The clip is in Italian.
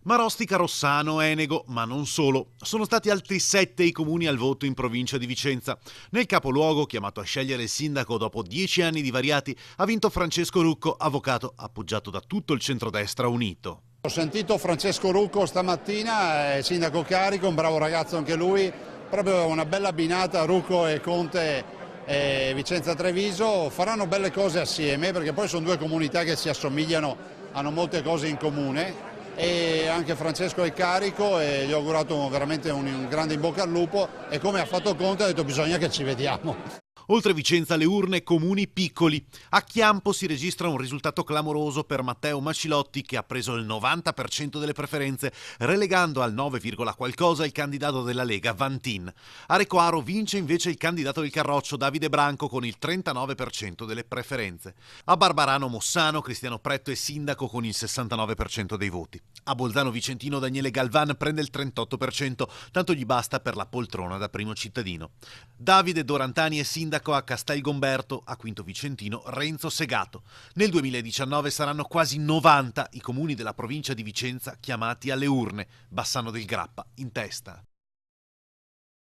Marostica, Rossano, Enego, ma non solo. Sono stati altri 7 i comuni al voto in provincia di Vicenza. Nel capoluogo, chiamato a scegliere il sindaco dopo 10 anni di variati, ha vinto Francesco Rucco, avvocato appoggiato da tutto il centrodestra unito. Ho sentito Francesco Rucco stamattina, è sindaco carico, un bravo ragazzo anche lui, proprio una bella abbinata. Rucco e Conte e Vicenza Treviso faranno belle cose assieme, perché poi sono due comunità che si assomigliano, hanno molte cose in comune. E anche Francesco è carico e gli ho augurato veramente un grande in bocca al lupo, e come ha fatto Conte ha detto bisogna che ci vediamo. Oltre Vicenza alle urne, comuni piccoli. A Chiampo si registra un risultato clamoroso per Matteo Macilotti, che ha preso il 90% delle preferenze, relegando al 9, qualcosa il candidato della Lega Vantin. A Recoaro vince invece il candidato del Carroccio Davide Branco con il 39% delle preferenze. A Barbarano Mossano Cristiano Pretto è sindaco con il 69% dei voti. A Bolzano Vicentino Daniele Galvan prende il 38%, tanto gli basta per la poltrona da primo cittadino. Davide Dorantani è sindaco a Castelgomberto, a Quinto Vicentino Renzo Segato. Nel 2019 saranno quasi 90 i comuni della provincia di Vicenza chiamati alle urne, Bassano del Grappa in testa.